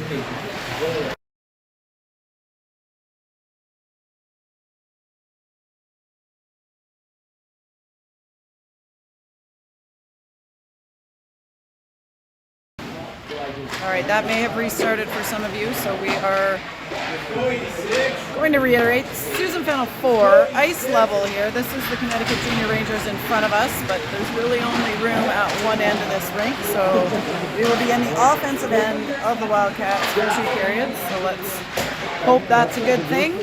All right, that may have restarted for some of you, so we are going to reiterate. Susan Fennell 4, ice level here. This is the Connecticut Junior Rangers in front of us, but there's really only room at one end of this rink, so we will be in the offensive end of the Wildcats for 2 periods, so let's hope that's a good thing.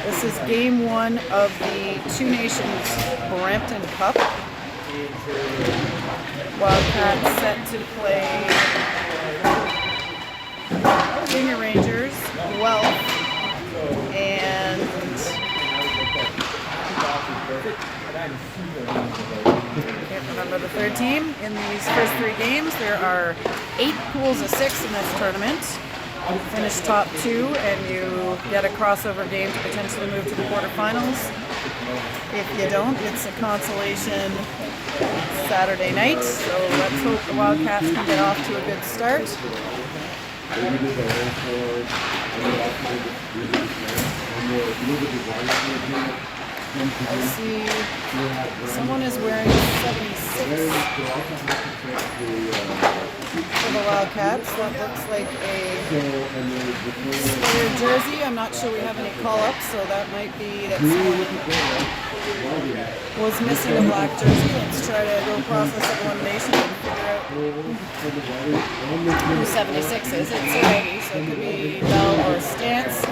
This is game 1 of the Two Nations Brampton Cup. Wildcats set to play Junior Rangers, Guelph, and I can't remember the third team. In these first 3 games, there are 8 pools of 6 in this tournament. Finish top 2 and you get a crossover game to potentially move to the quarterfinals. If you don't, it's a consolation Saturday night, so let's hope the Wildcats can get off to a good start. I see someone is wearing 76 for the Wildcats. That looks like a Slayer jersey. I'm not sure we have any call-ups, so that might be that someone was missing a black jersey. Let's try to go process of elimination and figure out who 76 is. It's a lady, so it could be Bell or Stance.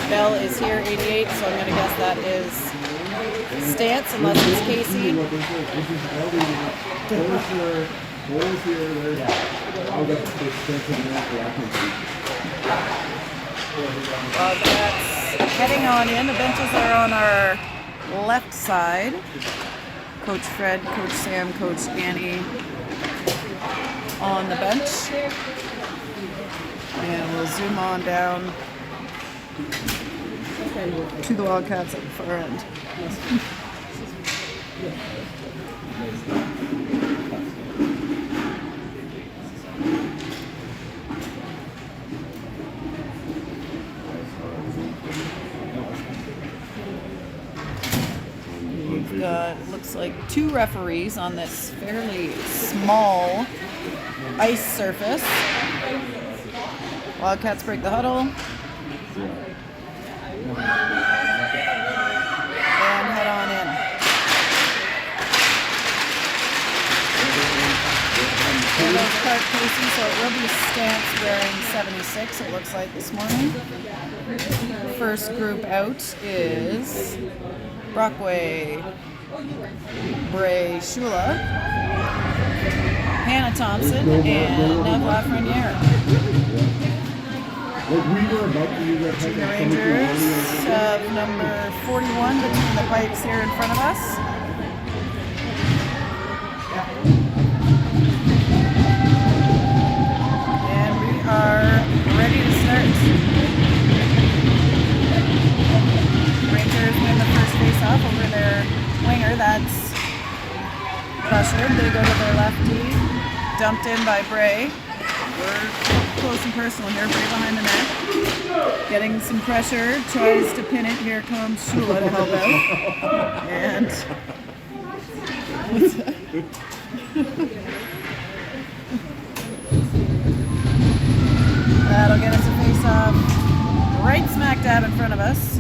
Bell is here, 88, so I'm going to guess that is Stance, unless it's Casey. Wildcats heading on in. The benches are on our left side. Coach Fred, Coach Sam, Coach Annie on the bench. And we'll zoom on down to the Wildcats at the far end. We've got, looks like 2 referees on this fairly small ice surface. Wildcats break the huddle. And head on in. There goes Clark Casey, so it will be Stance wearing 76, it looks like this morning. First group out is Brockway, Bray Shula, Hannah Thompson, and Nev Lafreniere. Junior Rangers have number 41 between the pipes here in front of us. And we are ready to start. Rangers win the first face-off over their winger. That's pressured. They go to their lefty. Dumped in by Bray. We're close and personal here. Bray behind the net. Getting some pressure. Tries to pin it. Here comes Shula to help out. And what's that? That'll get us a face-off right smack dab in front of us.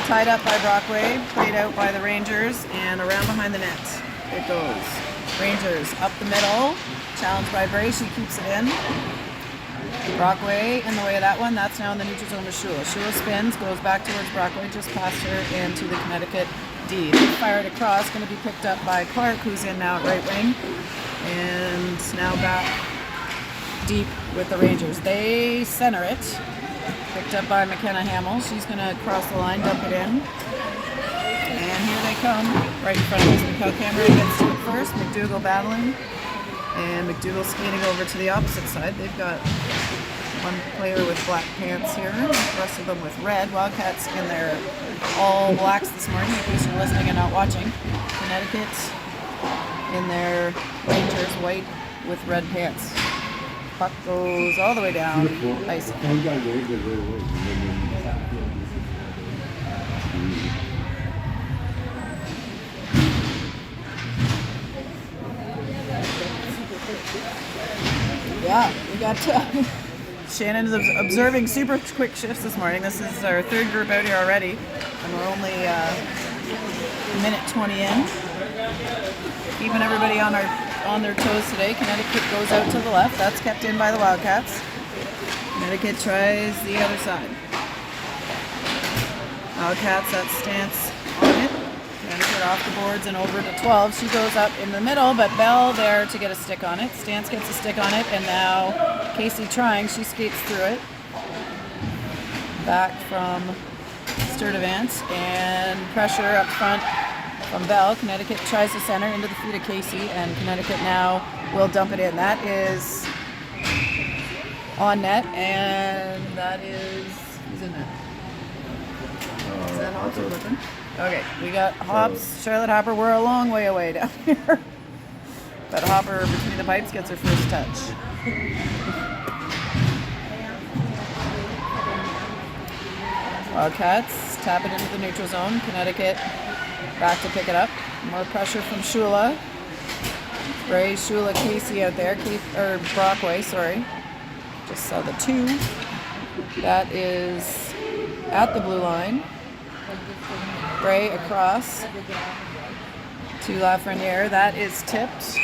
Tied up by Brockway, played out by the Rangers, and around behind the net it goes. Rangers up the middle, challenged by Bray, she keeps it in. Brockway in the way of that one, that's now in the neutral zone to Shula. Shula spins, goes back towards Brockway, just past her and to the Connecticut D. Fired across, going to be picked up by Clark, who's in now at right wing. And now back deep with the Rangers. They center it. Picked up by McKenna Hamill. She's going to cross the line, dump it in. And here they come, right in front of us. Mikkel Cameron gets to it first. McDougall battling. And McDougall skating over to the opposite side. They've got one player with black pants here, the rest of them with red. Wildcats in their all blacks this morning, in case you're listening and not watching. Connecticut in their Rangers white with red pants. Puck goes all the way down. Ice. Yeah, we got Shannon's observing super quick shifts this morning. This is our third group out here already, and we're only minute 20 in. Keeping everybody on their toes today. Connecticut goes out to the left. That's kept in by the Wildcats. Connecticut tries the other side. Wildcats, that stance on it. Connecticut off the boards and over to 12. She goes up in the middle, but Bell there to get a stick on it. Stance gets a stick on it, and now Casey trying. She skates through it. Back from Sturdivant, and pressure up front from Bell. Connecticut tries to center into the feet of Casey, and Connecticut now will dump it in. That is on net, and that is, who's in net? Is that Hobbs or Whippen? Okay, we got Hobbs, Charlotte Hopper. We're a long way away down here. But Hopper between the pipes gets her first touch. Wildcats tap it into the neutral zone. Connecticut back to pick it up. More pressure from Shula. Bray, Shula, Casey out there. Brockway, sorry. Just saw the 2. That is at the blue line. Bray across to Lafreniere. That is tipped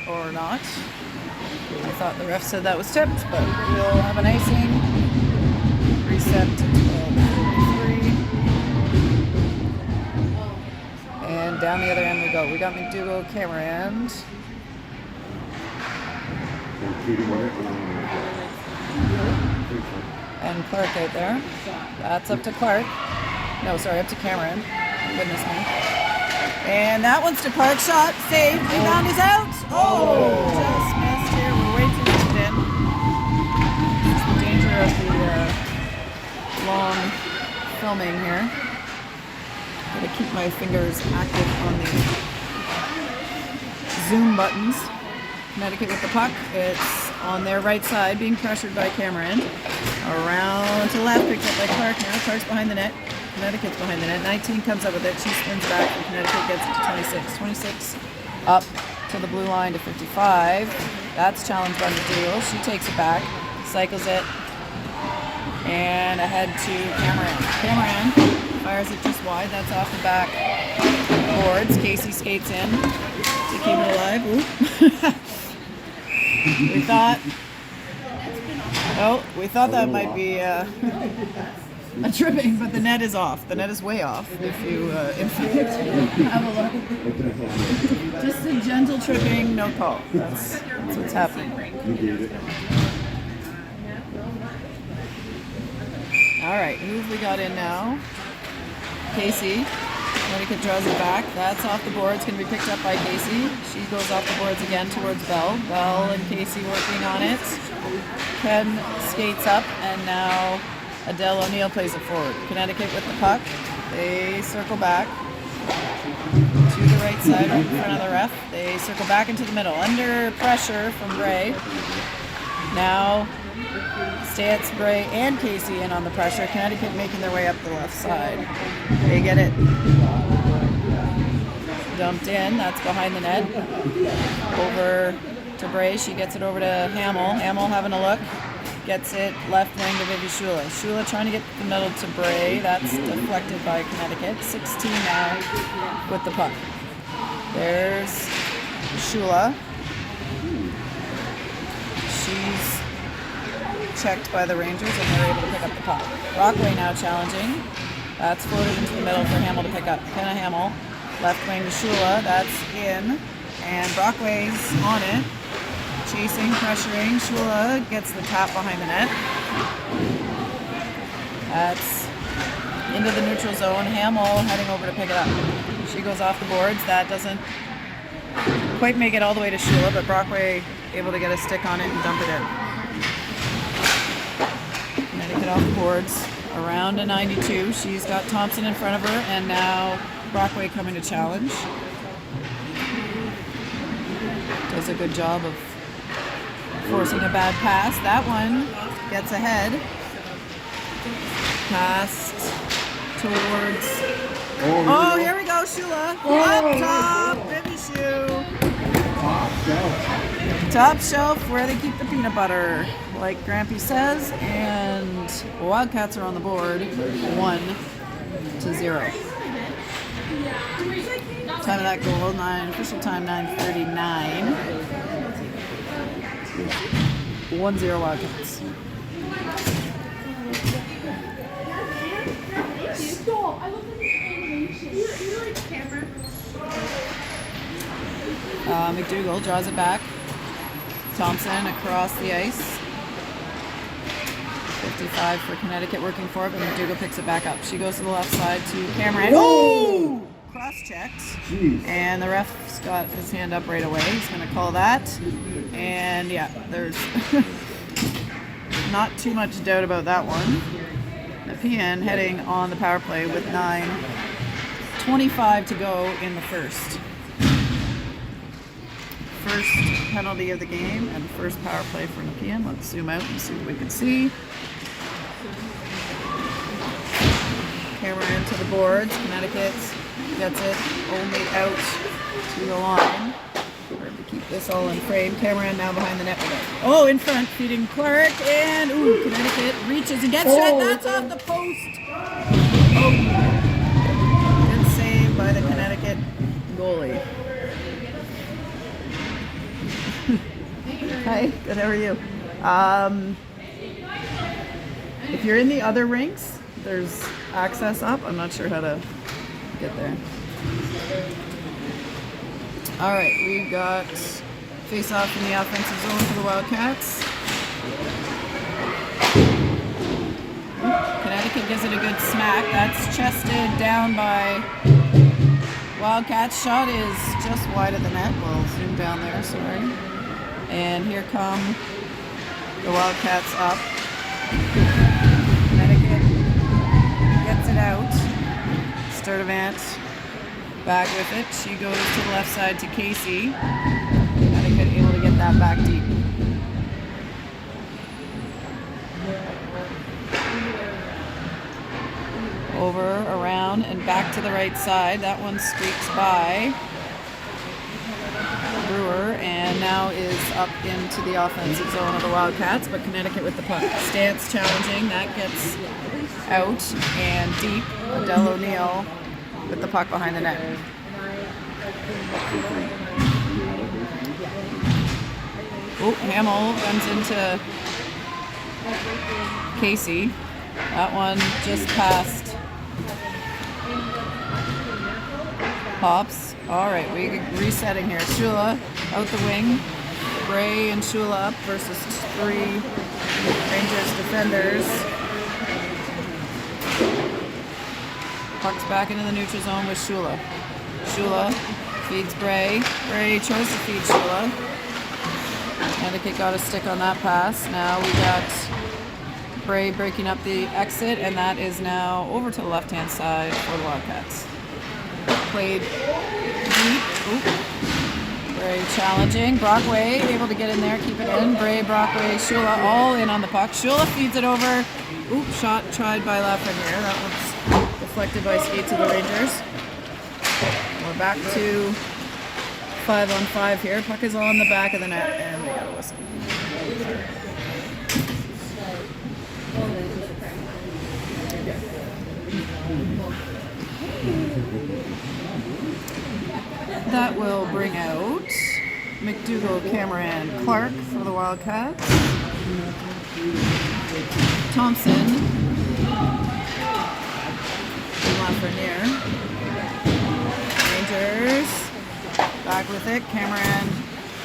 or not. I thought the ref said that was tipped, but we'll have an icing. Reset to 12:33. And down the other end we go. We got McDougall, Cameron. And Clark out there. That's up to Clark. No, sorry, up to Cameron. Goodness me. And that one's to Clark. Shot, saved, rebound is out. Oh, just missed here. We're way too much in. It's the danger of the long filming here. Gotta keep my fingers active on the zoom buttons. Connecticut with the puck. It's on their right side, being pressured by Cameron. Around to the left, picked up by Clark now. Clark's behind the net. Connecticut's behind the net. 19 comes up with it. She spins back, and Connecticut gets it to 26. 26 up to the blue line to 55. That's challenged by McDougall. She takes it back, cycles it, and ahead to Cameron. Cameron fires it just wide. That's off the back boards. Casey skates in to keep it alive. We thought that might be a tripping, but the net is off. The net is way off. If you have a look, just a gentle tripping, no call. That's what's happening. All right, who have we got in now? Casey. Connecticut draws it back. That's off the boards. Going to be picked up by Casey. She goes off the boards again towards Bell. Bell and Casey working on it. Ken skates up, and now Adele O'Neill plays it forward. Connecticut with the puck. They circle back to the right side, right in front of the ref. They circle back into the middle. Under pressure from Bray. Now Stance, Bray, and Casey in on the pressure. Connecticut making their way up the left side. They get it dumped in. That's behind the net. Over to Bray. She gets it over to Hamill. Hamill having a look. Gets it left wing to Vivi Shula. Shula trying to get the middle to Bray. That's deflected by Connecticut. 16 now with the puck. There's Shula. She's checked by the Rangers, and they're able to pick up the puck. Brockway now challenging. That's floated into the middle for Hamill to pick up. Kenna Hamill. Left wing to Shula. That's in. And Brockway's on it. Chasing, pressuring. Shula gets the tap behind the net. That's into the neutral zone. Hamill heading over to pick it up. She goes off the boards. That doesn't quite make it all the way to Shula, but Brockway able to get a stick on it and dump it in. Connecticut off the boards. Around a 92. She's got Thompson in front of her, and now Brockway coming to challenge. does a good job of forcing a bad pass. That one gets ahead. Passed towards... Oh, here we go, Shula. Up top, Bibby Shoe. Top shelf where they keep the peanut butter, like Grampy says. And Wildcats are on the board, 1-0. Time of that goal, official time 9:39. 1-0 Wildcats. McDougall draws it back. Thompson across the ice. 55 for Connecticut working for it, but McDougall picks it back up. She goes to the left side to Cameron. Oh! Cross-checked. And the ref's got his hand up right away. He's going to call that. And yeah, there's not too much doubt about that one. Nepean heading on the power play with 9:25 to go in the first. First penalty of the game and first power play for Nepean. Let's zoom out and see what we can see. Camera into the boards. Connecticut gets it only out to the line. Hard to keep this all in frame. Cameron now behind the net with it. Oh, in front, feeding Clark, and ooh, Connecticut reaches and gets it. That's off the post. Oh, good save by the Connecticut goalie. Hi, good. How are you? If you're in the other rinks, there's access up. I'm not sure how to get there. All right, we've got face-off in the offensive zone for the Wildcats. Connecticut gives it a good smack. That's chested down by Wildcats. Shot is just wide of the net. We'll zoom down there, sorry. And here come the Wildcats up. Connecticut gets it out. Sturdivant back with it. She goes to the left side to Casey. Connecticut able to get that back deep. Over, around, and back to the right side. That one squeaks by Brewer and now is up into the offensive zone of the Wildcats, but Connecticut with the puck. Stance challenging. That gets out and deep. Adele O'Neill with the puck behind the net. Oh, Hamill runs into Casey. That one just passed Pops. All right, we're resetting here. Shula out the wing. Bray and Shula up versus 3 Rangers defenders. Puck's back into the neutral zone with Shula. Shula feeds Bray. Bray chose to feed Shula. Connecticut got a stick on that pass. Now we got Bray breaking up the exit, and that is now over to the left-hand side for the Wildcats. Played deep. Ooh. Bray challenging. Brockway able to get in there, keep it in. Bray, Brockway, Shula all in on the puck. Shula feeds it over. Oop, shot tried by Lafreniere. That one's deflected by skates of the Rangers. We're back to 5-on-5 here. Puck is on the back of the net, and we got a whistle. That will bring out McDougall, Cameron, Clark for the Wildcats. Thompson. Lafreniere. Rangers. Back with it. Cameron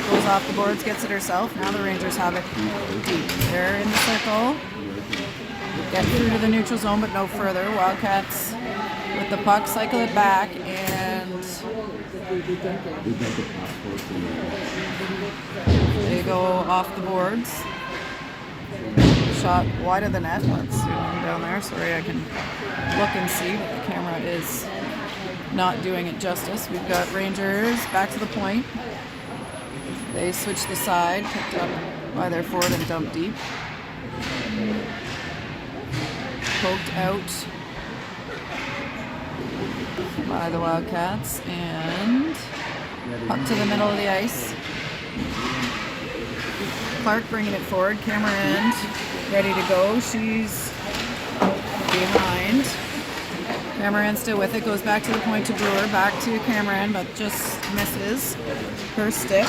goes off the boards, gets it herself. Now the Rangers have it deep. They're in the circle. Get through to the neutral zone, but no further. Wildcats with the puck, cycle it back, and they go off the boards. Shot wide of the net. Let's zoom in down there. Sorry, I can look and see, but the camera is not doing it justice. We've got Rangers back to the point. They switch the side, picked up by their forward and dumped deep. Poked out by the Wildcats and up to the middle of the ice. Clark bringing it forward. Cameron ready to go. She's behind. Cameron still with it. Goes back to the point to Brewer. Back to Cameron, but just misses her stick.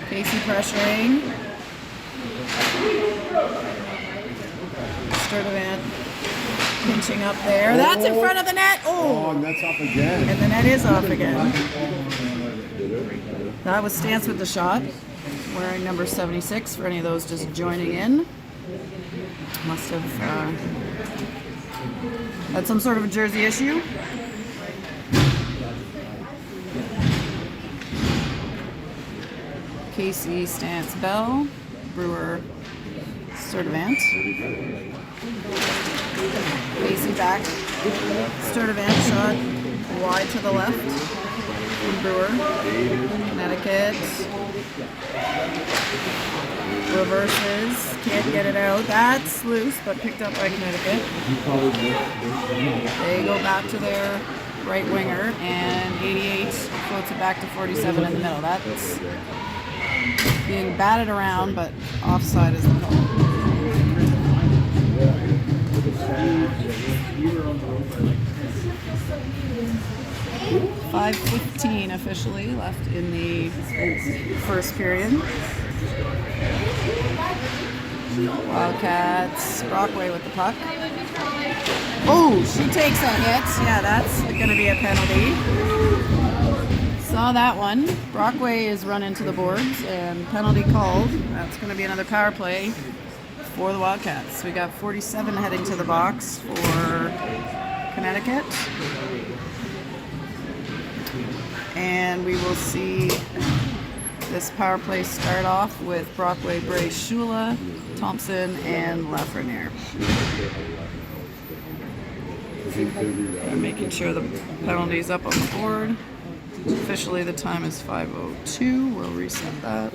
Casey pressuring. Sturdivant pinching up there. That's in front of the net. Oh, and that's off again. And the net is off again. That was Stance with the shot, wearing number 76 for any of those just joining in. Must have had some sort of a jersey issue. Casey, Stance, Bell, Brewer, Sturdivant. Casey back. Sturdivant shot wide to the left from Brewer. Connecticut. Reverses. Can't get it out. That's loose, but picked up by Connecticut. They go back to their right winger, and 88 floats it back to 47 in the middle. That's being batted around, but offside is the call. 5:15 officially left in the first period. Wildcats, Brockway with the puck. Oh, she takes a hit. Yeah, that's going to be a penalty. Saw that one. Brockway is run into the boards and penalty called. That's going to be another power play for the Wildcats. We got 47 heading to the box for Connecticut. And we will see this power play start off with Brockway, Bray, Shula, Thompson, and Lafreniere. I'm making sure the penalty's up on the board. Officially, the time is 5:02. We'll reset that.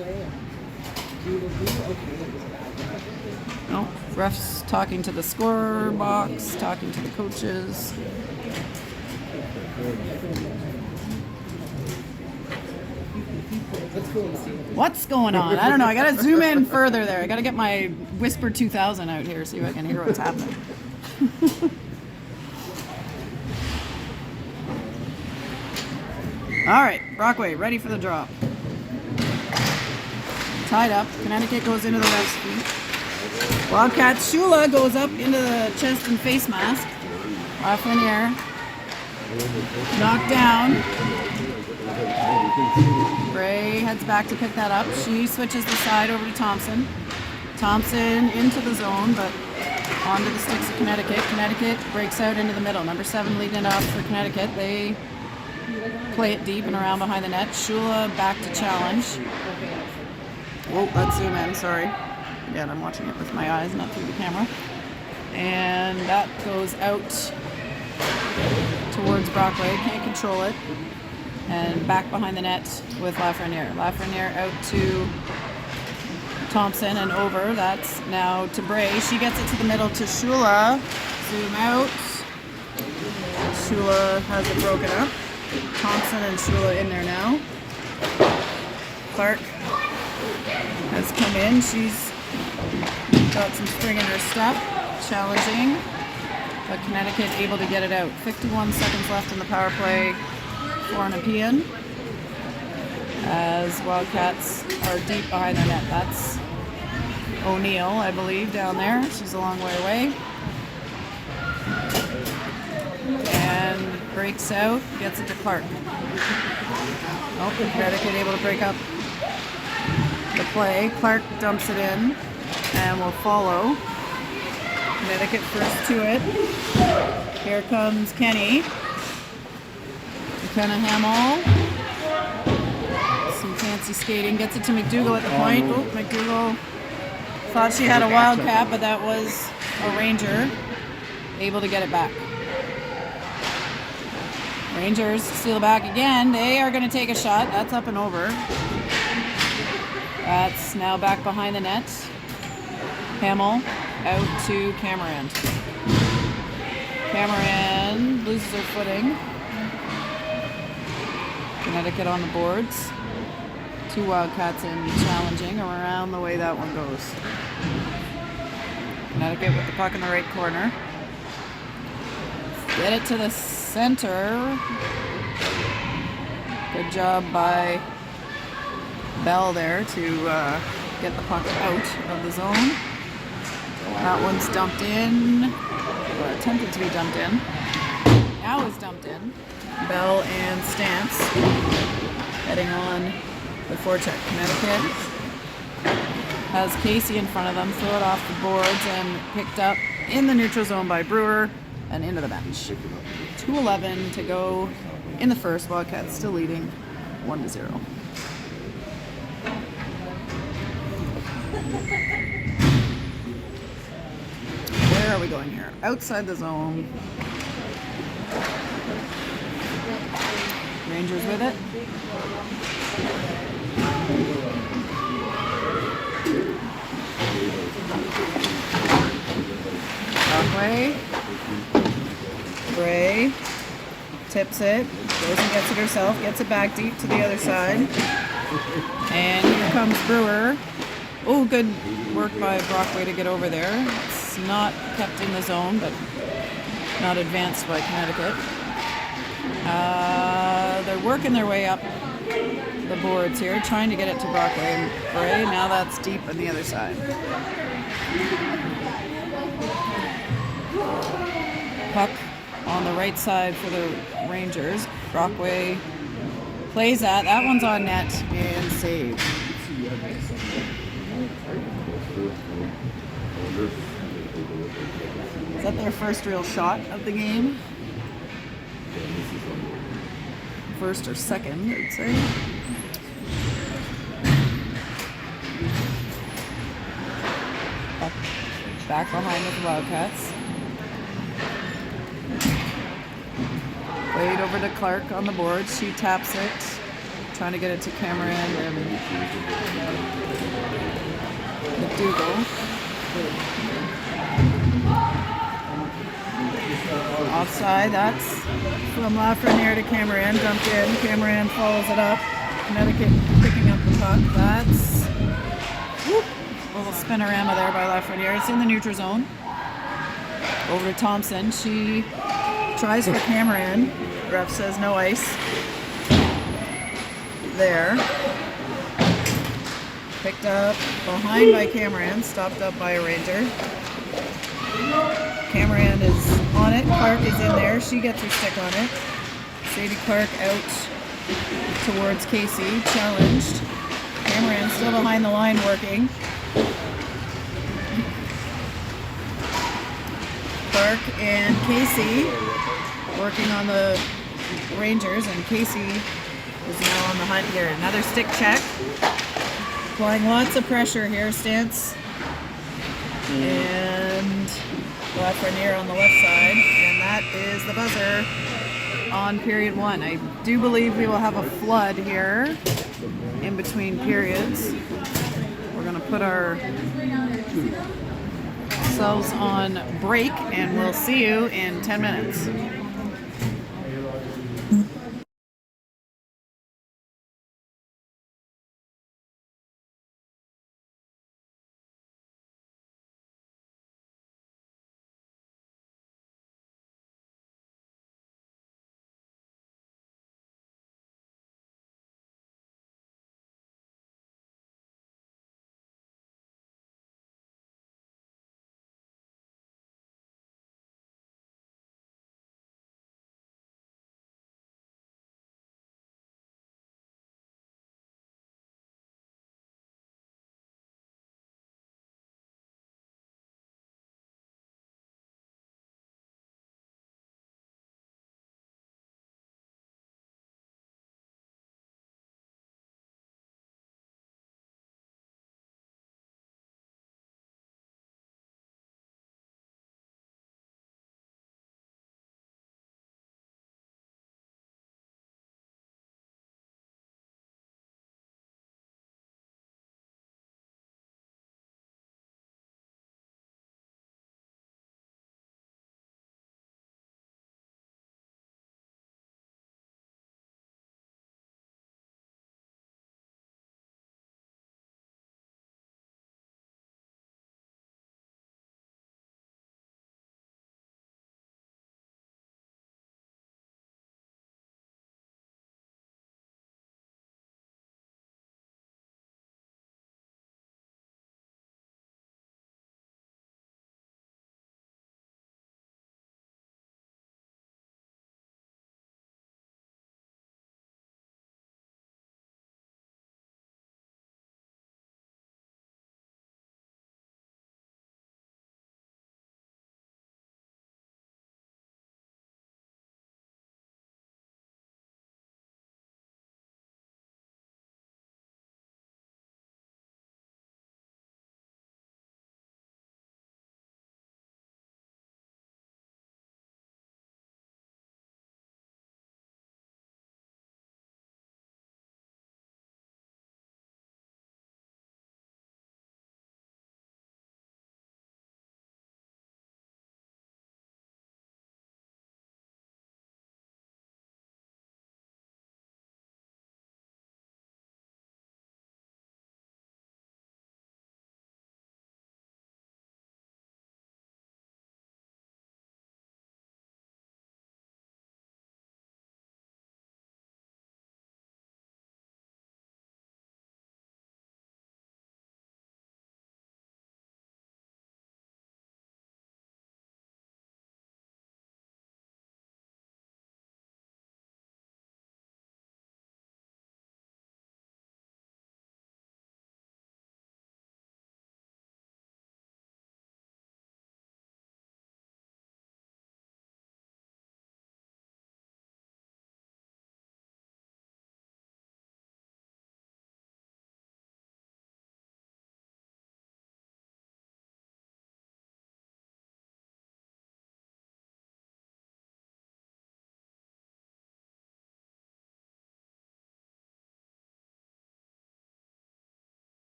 No, refs talking to the scorer box, talking to the coaches. What's going on? I don't know. I gotta zoom in further there. I gotta get my Whisper 2000 out here, see if I can hear what's happening. All right, Brockway, ready for the drop. Tied up. Connecticut goes into the ref's feet. Wildcats. Shula goes up into the chest and face mask. Lafreniere. Knocked down. Bray heads back to pick that up. She switches the side over to Thompson. Thompson into the zone, but onto the sticks of Connecticut. Connecticut breaks out into the middle. Number 7 leading it off for Connecticut. They play it deep and around behind the net. Shula back to challenge. Whoa, let's zoom in, sorry. Again, I'm watching it with my eyes, not through the camera. And that goes out towards Brockway. Can't control it. And back behind the net with Lafreniere. Lafreniere out to Thompson and over. That's now to Bray. She gets it to the middle to Shula. Zoom out. Shula has it broken up. Thompson and Shula in there now. Clark has come in. She's got some spring in her step. Challenging. But Connecticut able to get it out. 51 seconds left in the power play for Nepean. As Wildcats are deep behind their net. That's O'Neill, I believe, down there. She's a long way away. And breaks out, gets it to Clark. Oh, Connecticut able to break up the play. Clark dumps it in and will follow. Connecticut first to it. Here comes Kenny. McKenna Hamill. Some fancy skating. Gets it to McDougall at the point. Oh, McDougall thought she had a Wildcat, but that was a Ranger. Able to get it back. Rangers steal it back again. They are going to take a shot. That's up and over. That's now back behind the net. Hamill out to Cameron. Cameron loses her footing. Connecticut on the boards. 2 Wildcats in challenging around the way that one goes. Connecticut with the puck in the right corner. Get it to the center. Good job by Bell there to get the puck out of the zone. That one's dumped in, or attempted to be dumped in. Now is dumped in. Bell and Stance heading on the forecheck. Connecticut has Casey in front of them, throw it off the boards and picked up in the neutral zone by Brewer and into the bench. 2:11 to go in the first. Wildcats still leading 1-0. Where are we going here? Outside the zone. Rangers with it. Brockway. Bray tips it, goes and gets it herself, gets it back deep to the other side. And here comes Brewer. Oh, good work by Brockway to get over there. It's not kept in the zone, but not advanced by Connecticut. They're working their way up the boards here, trying to get it to Brockway and Bray. Now that's deep on the other side. Puck on the right side for the Rangers. Brockway plays that. That one's on net and saved. Is that their first real shot of the game? First or second, I'd say. Back behind with the Wildcats. Played over to Clark on the board. She taps it, trying to get it to Cameron and McDougal. Offside, that's from Lafreniere to Cameron, dumped in. Cameron follows it up. Connecticut picking up the puck. That's a little spinorama there by Lafreniere. It's in the neutral zone. Over to Thompson. She tries for Cameron. Ref says no ice. There. Picked up behind by Cameron. Stopped up by a Ranger. Cameron is on it. Clark is in there. She gets her stick on it. Sadie Clark out towards Casey. Challenged. Cameron still behind the line working. Clark and Casey working on the Rangers, and Casey is now on the hunt here. Another stick check. Applying lots of pressure here. Stance and Lafreniere on the left side, and that is the buzzer on period 1. I do believe we will have a flood here in between periods. We're going to put ourselves on break, and we'll see you in 10 minutes.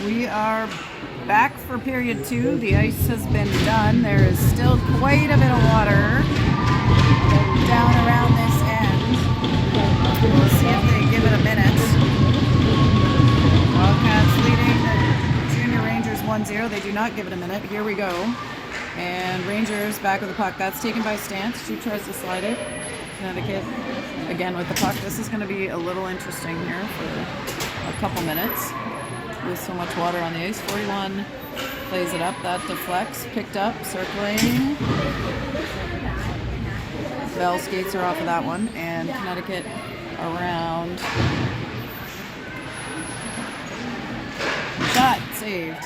We are back for period 2. The ice has been done. There is still quite a bit of water down around this end. We'll see if they give it a minute. Wildcats leading the Junior Rangers 1-0. They do not give it a minute. Here we go. And Rangers back with the puck. That's taken by Stantz. She tries to slide it. Connecticut again with the puck. This is going to be a little interesting here for a couple minutes with so much water on the ice. 41 plays it up. That deflects. Picked up. Circling. Bell skates are off of that one. And Connecticut around. Shot saved.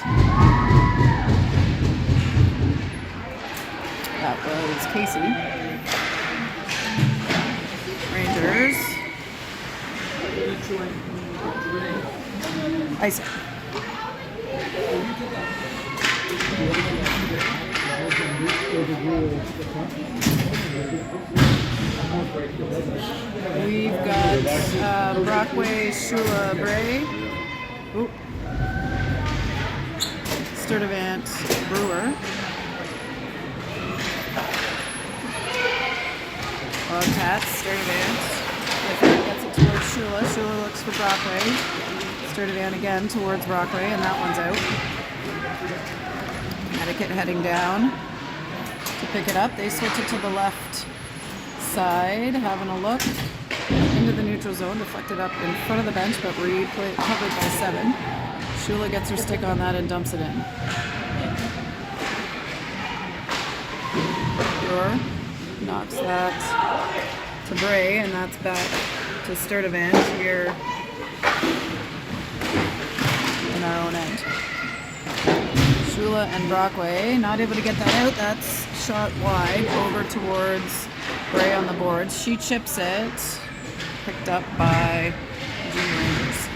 That was Casey. Rangers. Ice. We've got Brockway, Shula, Bray. Oop. Sturdivant, Brewer. Wildcats, Sturdivant. Gets it towards Shula. Shula looks for Brockway. Sturdivant again towards Brockway, and that one's out. Connecticut heading down to pick it up. They switch it to the left side, having a look into the neutral zone, deflected up in front of the bench, but covered by 7. Shula gets her stick on that and dumps it in. Brewer knocks that to Bray, and that's back to Sturdivant here in our own end. Shula and Brockway not able to get that out. That's shot wide over towards Bray on the boards. She chips it. Picked up by the Junior Rangers.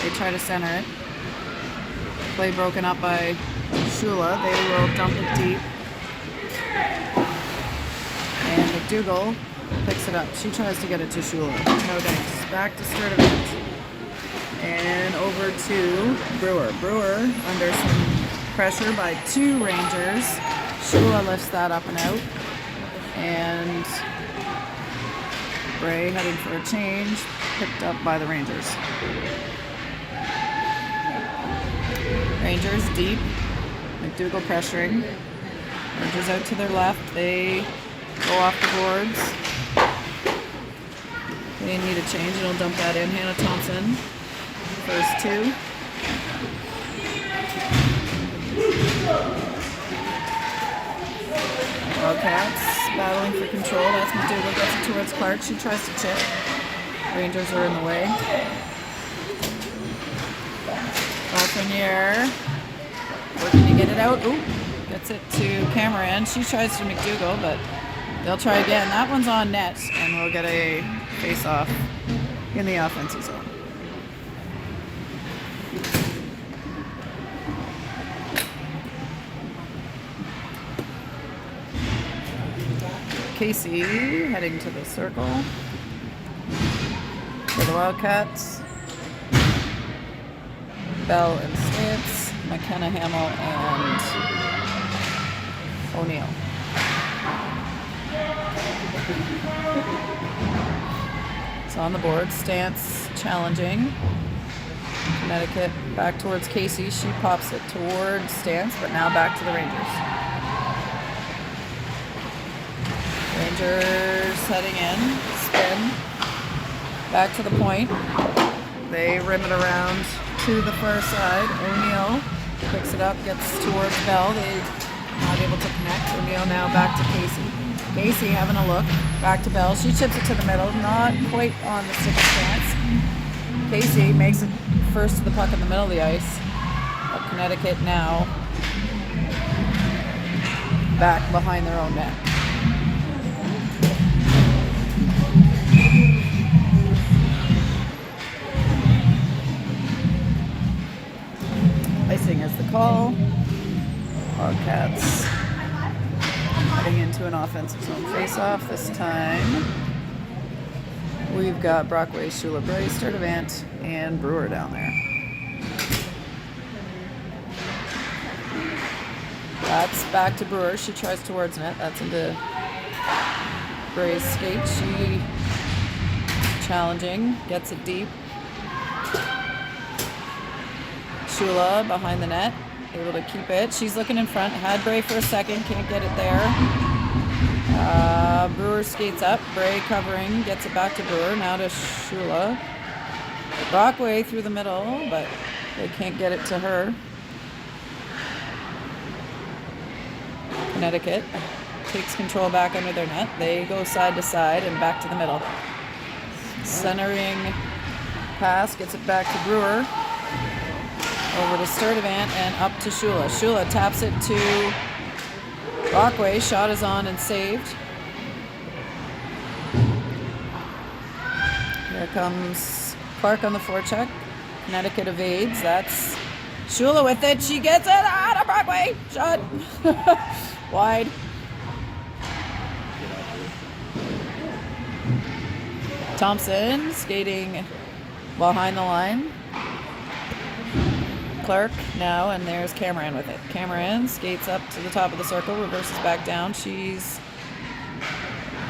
They try to center it. Play broken up by Shula. They will dump it deep. And McDougall picks it up. She tries to get it to Shula. No thanks. Back to Sturdivant. And over to Brewer. Brewer under some pressure by 2 Rangers. Shula lifts that up and out. And Bray heading for a change. Picked up by the Rangers. Rangers deep. McDougall pressuring. Rangers out to their left. They go off the boards. They need a change. It'll dump that in. Hannah Thompson. First 2. Wildcats battling for control. That's McDougall gets it towards Clark. She tries to chip. Rangers are in the way. Lafreniere working to get it out. Ooh, gets it to Cameron. She tries to McDougall, but they'll try again. That one's on net, and we'll get a face-off in the offensive zone. Casey heading to the circle for the Wildcats. Bell and Stantz, McKenna, Hamill, and O'Neill. It's on the board. Stantz challenging. Connecticut back towards Casey. She pops it towards Stantz, but now back to the Rangers. Rangers heading in. Spin. Back to the point. They rim it around to the far side. O'Neill picks it up, gets towards Bell. They're not able to connect. O'Neill now back to Casey. Casey having a look. Back to Bell. She chips it to the middle. Not quite on the stick of Stantz. Casey makes it first to the puck in the middle of the ice. But Connecticut now back behind their own net. Icing is the call. Wildcats heading into an offensive zone face-off. This time we've got Brockway, Shula, Bray, Sturdivant, and Brewer down there. That's back to Brewer. She tries towards net. That's into Bray's skate. She challenging, gets it deep. Shula behind the net, able to keep it. She's looking in front. Had Bray for a second, can't get it there. Brewer skates up. Bray covering, gets it back to Brewer. Now to Shula. Brockway through the middle, but they can't get it to her. Connecticut takes control back under their net. They go side to side and back to the middle. Centering pass, gets it back to Brewer. Over to Sturdivant and up to Shula. Shula taps it to Brockway. Shot is on and saved. Here comes Clark on the forecheck. Connecticut evades. That's Shula with it. She gets it out of Brockway. Shot. Wide. Thompson skating behind the line. Clark now, and there's Cameron with it. Cameron skates up to the top of the circle, reverses back down. She's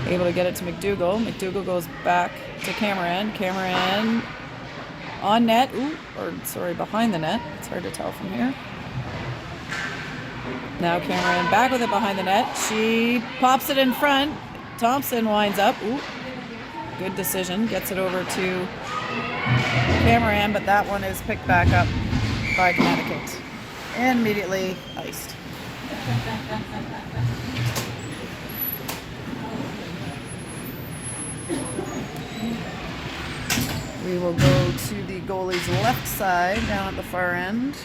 able to get it to McDougall. McDougall goes back to Cameron. Cameron on net. Behind the net. It's hard to tell from here. Now Cameron back with it behind the net. She pops it in front. Thompson winds up. Good decision. Gets it over to Cameron, but that one is picked back up by Connecticut and immediately iced. We will go to the goalie's left side down at the far end.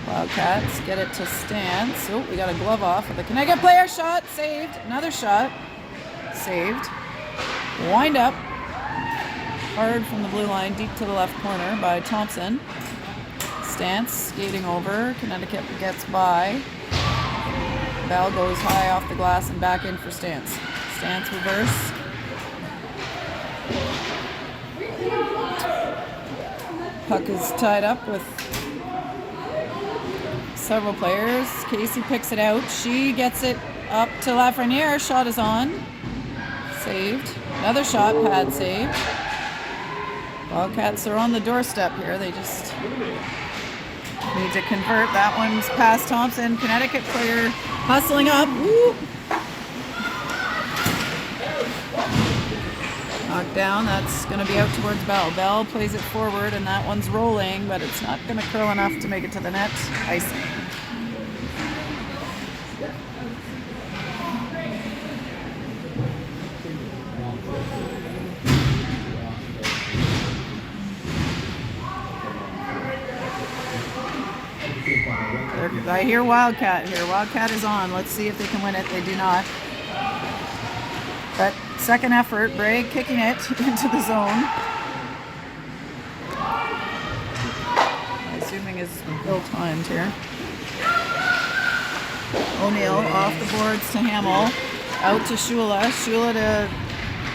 Wildcats get it to Stance. Oh, we got a glove off of the Connecticut player. Shot saved. Another shot saved. Wind up. Hard from the blue line, deep to the left corner by Thompson. Stance skating over. Connecticut gets by. Bell goes high off the glass and back in for Stance. Stance reverse. Puck is tied up with several players. Casey picks it out. She gets it up to Lafreniere. Shot is on. Saved. Another shot, pad saved. Wildcats are on the doorstep here. They just need to convert. That one's past Thompson. Connecticut player hustling up. Woo! Knocked down. That's going to be out towards Bell. Bell plays it forward, and that one's rolling, but it's not going to curl enough to make it to the net. Icing. I hear Wildcat here. Wildcat is on. Let's see if they can win it. They do not. But second effort, Bray kicking it into the zone. I'm assuming is ill-timed here. O'Neill off the boards to Hamill. Out to Shula. Shula to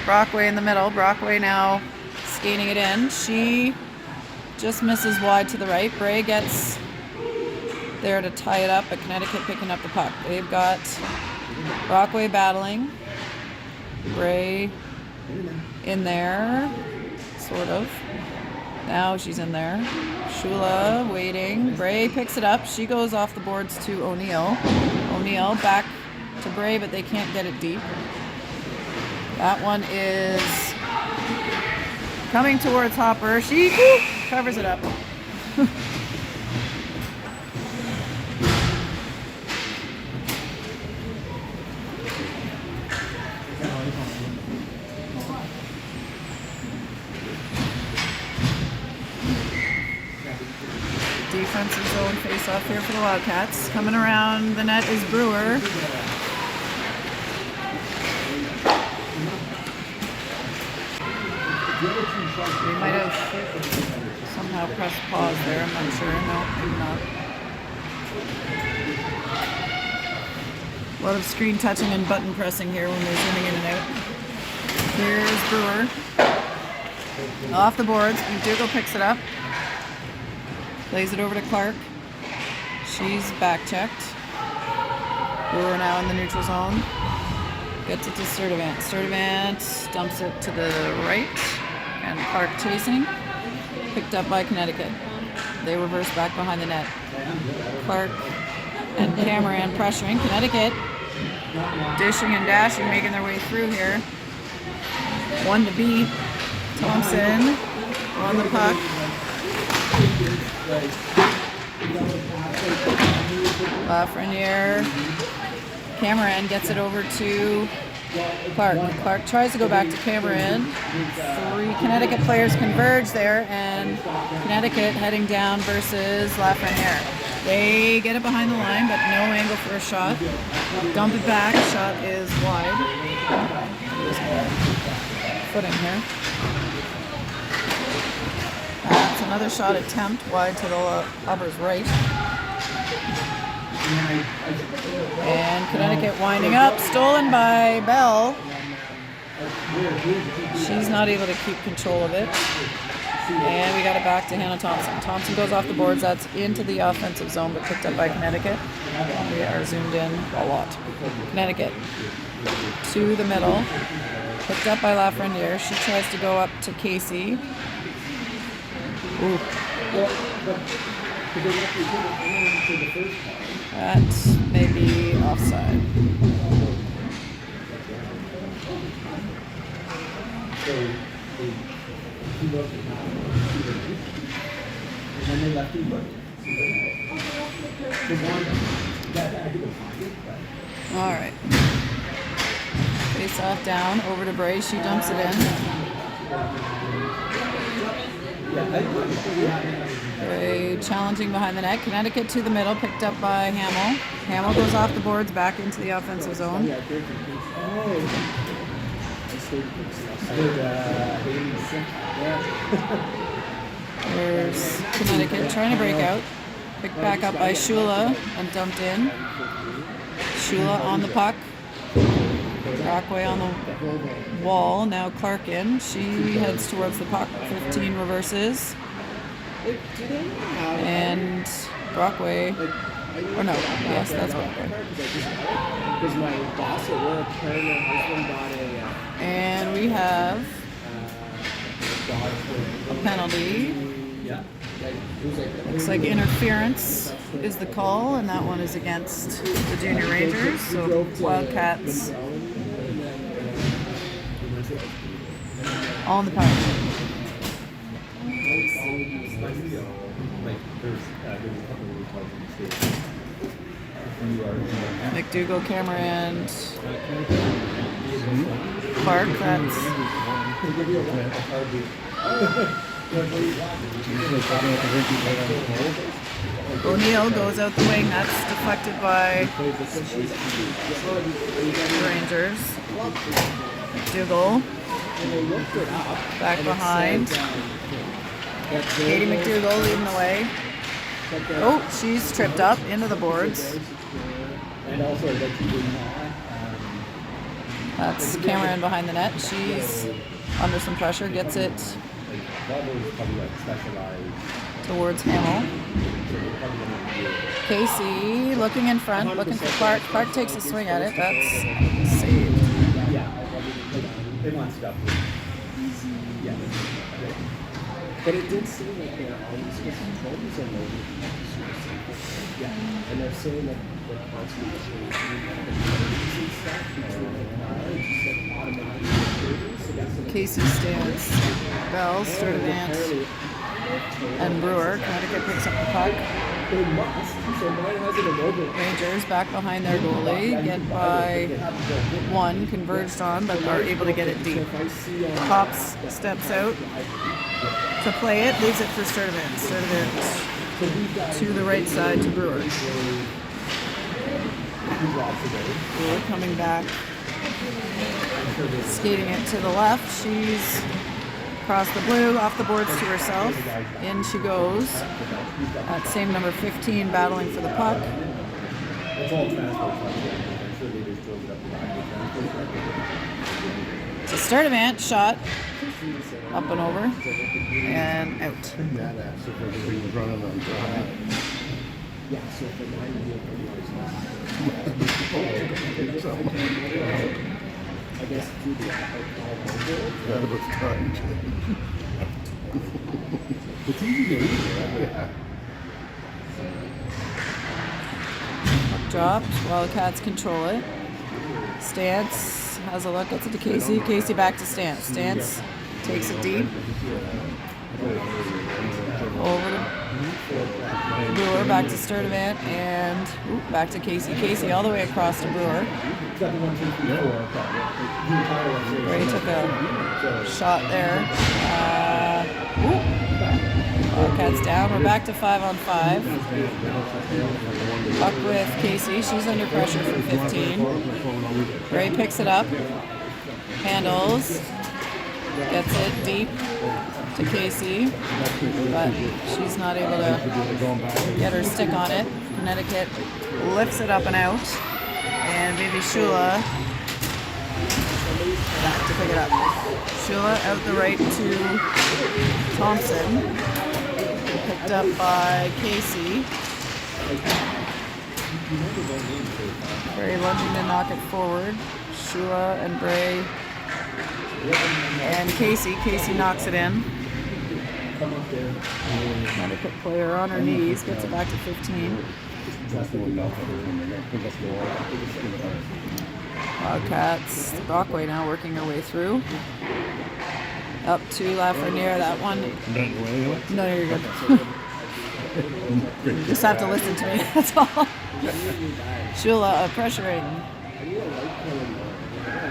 Brockway in the middle. Brockway now skating it in. She just misses wide to the right. Bray gets there to tie it up, but Connecticut picking up the puck. They've got Brockway battling. Bray in there, sort of. Now she's in there. Shula waiting. Bray picks it up. She goes off the boards to O'Neill. O'Neill back to Bray, but they can't get it deep. That one is coming towards Hopper. She covers it up. Defensive zone face-off here for the Wildcats. Coming around the net is Brewer. We might have somehow pressed pause there. I'm not sure. No, maybe not. A lot of screen touching and button pressing here when they're zooming in and out. Here's Brewer. Off the boards. McDougall picks it up. Plays it over to Clark. She's back checked. Brewer now in the neutral zone. Gets it to Sturdivant. Sturdivant dumps it to the right. And Clark chasing. Picked up by Connecticut. They reverse back behind the net. Clark and Cameron pressuring. Connecticut dishing and dashing, making their way through here. One to beat. Thompson on the puck. Lafreniere. Cameron gets it over to Clark. Clark tries to go back to Cameron. 3 Connecticut players converge there, and Connecticut heading down versus Lafreniere. They get it behind the line, but no angle for a shot. Dump it back. Shot is wide. Footing here. That's another shot attempt wide to the Ubber's right. And Connecticut winding up. Stolen by Bell. She's not able to keep control of it. And we got it back to Hannah Thompson. Thompson goes off the boards. That's into the offensive zone, but picked up by Connecticut. We are zoomed in a lot. Connecticut to the middle. Picked up by Lafreniere. She tries to go up to Casey. Ooh. That may be offside. All right. Face off down over to Bray. She dumps it in. Bray challenging behind the net. Connecticut to the middle, picked up by Hamill. Hamill goes off the boards back into the offensive zone. There's Connecticut trying to break out. Picked back up by Shula and dumped in. Shula on the puck. Brockway on the wall. Now Clark in. She heads towards the puck. 15 reverses. And Brockway. Or no, yes, that's Brockway. Because my boss at work, her husband bought a... And we have a penalty. Looks like interference is the call, and that one is against the Junior Rangers. So Wildcats on the power play. McDougall, Cameron, Clark. That's O'Neill goes out the wing. That's deflected by the Rangers. McDougall back behind. Katie McDougall leading the way. Oh, she's tripped up into the boards. That's Cameron behind the net. She's under some pressure, gets it towards Hamill. Casey looking in front, looking for Clark. Clark takes a swing at it. That's saved. But it did seem like they're always controls and and they're saying that they're constantly changing stuff. Casey stands. Bell, Sturdivant, and Brewer. Connecticut picks up the puck. They must. So mine hasn't been over. Rangers back behind their goalie. Get by one, converged on, but are able to get it deep. Pops steps out to play it, leaves it for Sturdivant. Sturdivant to the right side to Brewer. Brewer coming back, skating it to the left. She's across the blue, off the boards to herself. In she goes. That same number 15 battling for the puck. To Sturdivant, shot. up and over, and out. Badass if everybody was running on time. Yeah, so for 9 years, I guess through the That was time. It's easy to eat, yeah. Dropped. Wildcats control it. Stance has a look. Gets it to Casey. Casey back to Stance. Stance takes it deep. Over to Brewer. Back to Sturdivant. And back to Casey. Casey all the way across to Brewer. Gray took a shot there. Wildcats down. We're back to 5-on-5. Puck with Casey. She's under pressure from 15. Gray picks it up. Handles. Gets it deep to Casey. But she's not able to get her stick on it. Connecticut lifts it up and out. And Baby Shula back to pick it up. Shula out the right to Thompson. Picked up by Casey. Bray lunging to knock it forward. Shula and Bray and Casey. Casey knocks it in. Connecticut player on her knees. Gets it back to 15. Wildcats. Brockway now working her way through. Up to Lafreniere, that one. No, you're good. You just have to listen to me, that's all. Shula pressuring.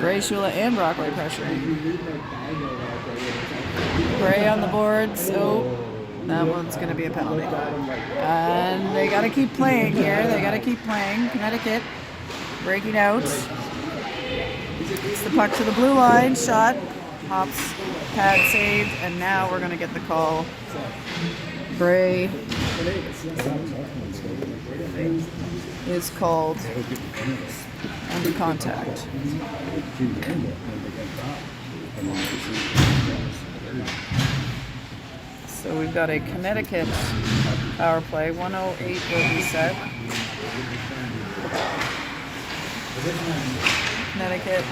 Bray, Shula, and Brockway pressuring. Bray on the board, so that one's going to be a penalty. And they got to keep playing here. They got to keep playing. Connecticut breaking out. It's the puck to the blue line. Shot. Hops pad saved. And now we're going to get the call. Bray is called under contact. So we've got a Connecticut power play. 1:08 will be set. Connecticut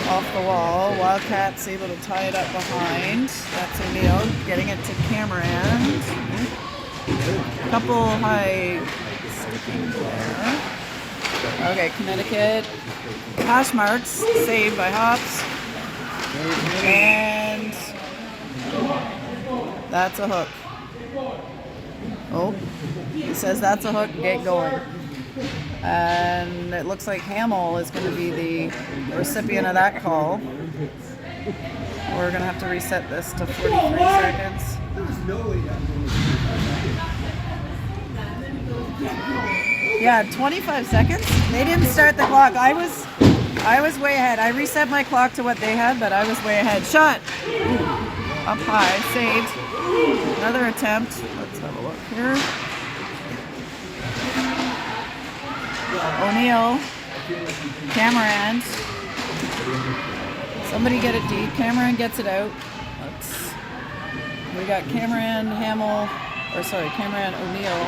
off the wall. Wildcats able to tie it up behind. That's O'Neill getting it to Cameron. Couple high sticking there. Okay, Connecticut. Hash marks saved by Hops. And that's a hook. Oh, he says that's a hook. Get going. And it looks like Hamill is going to be the recipient of that call. We're going to have to reset this to 43 seconds. Yeah, 25 seconds. They didn't start the clock. I was way ahead. I reset my clock to what they had, but I was way ahead. Shot. Up high. Saved. Another attempt. Let's have a look here. O'Neill. Cameron. Somebody get it deep. Cameron gets it out. We got Cameron, Cameron, O'Neill,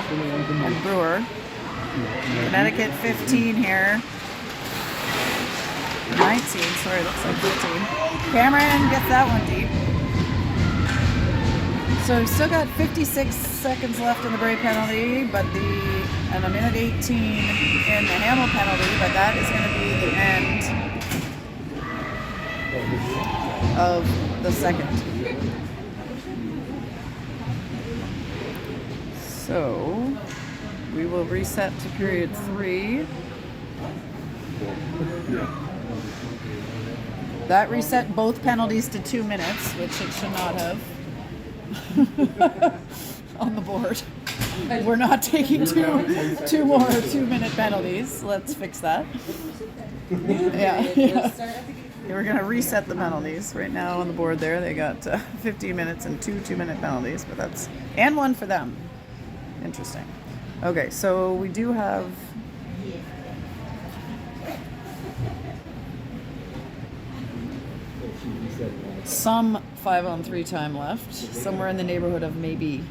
and Brewer. Connecticut 15 here. 19, sorry, looks like 15. Cameron gets that one deep. So we've still got 56 seconds left in the Bray penalty, and a minute 18 in the Hamill penalty, but that is going to be the end of the second. So we will reset to period 3. That reset both penalties to 2 minutes, which it should not have on the board. We're not taking two more 2-minute penalties. Let's fix that. Yeah. We're going to reset the penalties. Right now on the board there, they got 15 minutes and 2 2-minute penalties, and one for them. Interesting. Okay, so we do have some 5-on-3 time left, somewhere in the neighborhood of maybe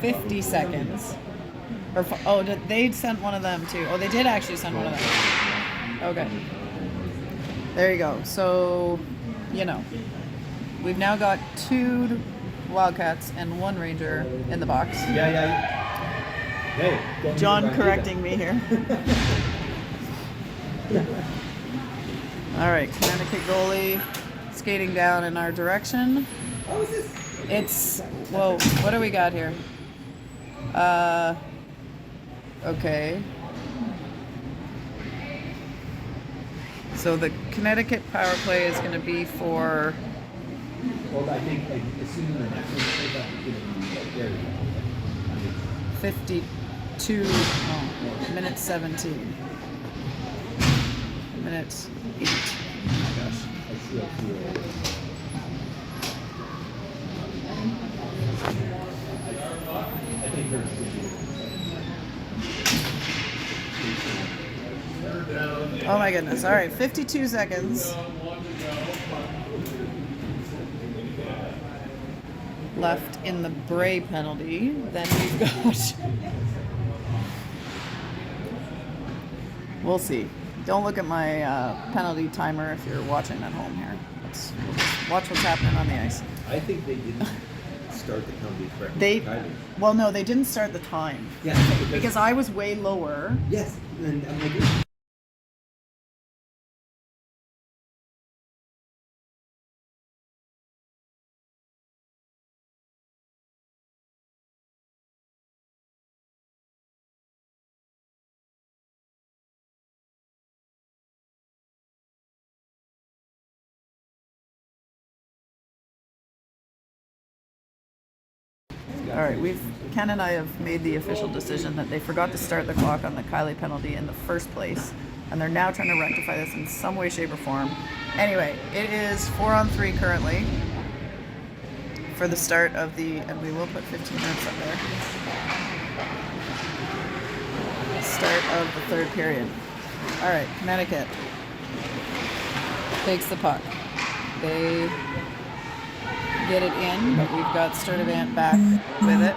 50 seconds. Or they sent one of them too. Oh, they did actually send one of them. Okay. There you go. So, you know, we've now got 2 Wildcats and 1 Ranger in the box. Yeah. Hey, John correcting me here. All right, Connecticut goalie skating down in our direction. How is this? It's, whoa, what do we got here? Okay. So the Connecticut power play is going to be for Well, I think like, as soon as the next one plays up, it's going to be like, there you go. 52, minute 17. Minute 8. Oh my gosh. I see. I think there's Oh my goodness. All right, 52 seconds left in the Bray penalty. Then we've got... We'll see. Don't look at my penalty timer if you're watching at home here. We'll just watch what's happening on the ice. I think they didn't start the penalty correctly. They, Either. well, no, they didn't start the time Yeah, because I was way lower. yes, and I'm like, All right, Ken and I have made the official decision that they forgot to start the clock on the Kylie penalty in the first place, and they're now trying to rectify this in some way, shape, or form. Anyway, it is 4-on-3 currently for the start of the, and we will put 15 minutes up there. Start of the third period. All right, Connecticut takes the puck. They get it in, but we've got Sturdivant back with it.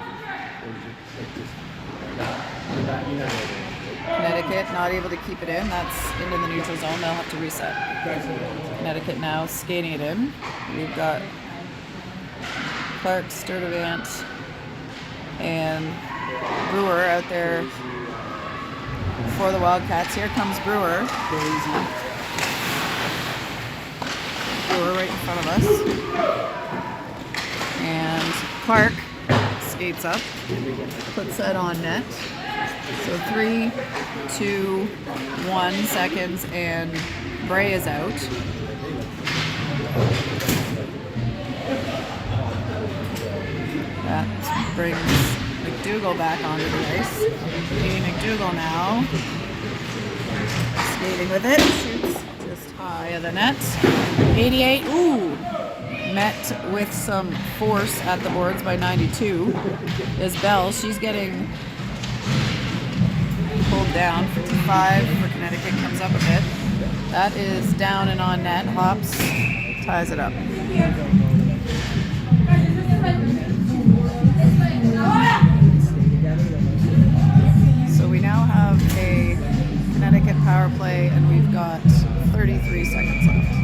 Connecticut not able to keep it in. That's into the neutral zone. They'll have to reset. Connecticut now skating it in. We've got Clark, Sturdivant, and Brewer out there for the Wildcats. Here comes Brewer. Brewer right in front of us. And Clark skates up, puts that on net. So 3, 2, 1 seconds, and Bray is out. That brings McDougall back onto the ice. Katie McDougall now skating with it, shoots just high of the net. 88, ooh! Met with some force at the boards by 92 is Bell. She's getting pulled down. 55 for Connecticut comes up a bit. That is down and on net. Hops ties it up. So we now have a Connecticut power play, and we've got 33 seconds left.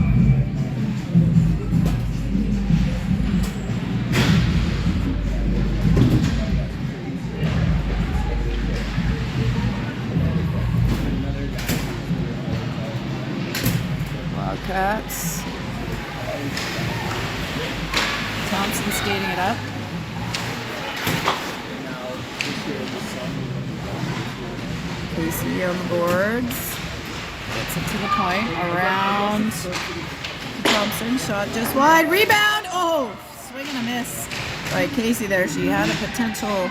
Wildcats. Thompson skating it up. Casey on the boards. Gets it to the point. Around Thompson. Shot just wide. Rebound! Oh! Swing and a miss by Casey there. She had a potential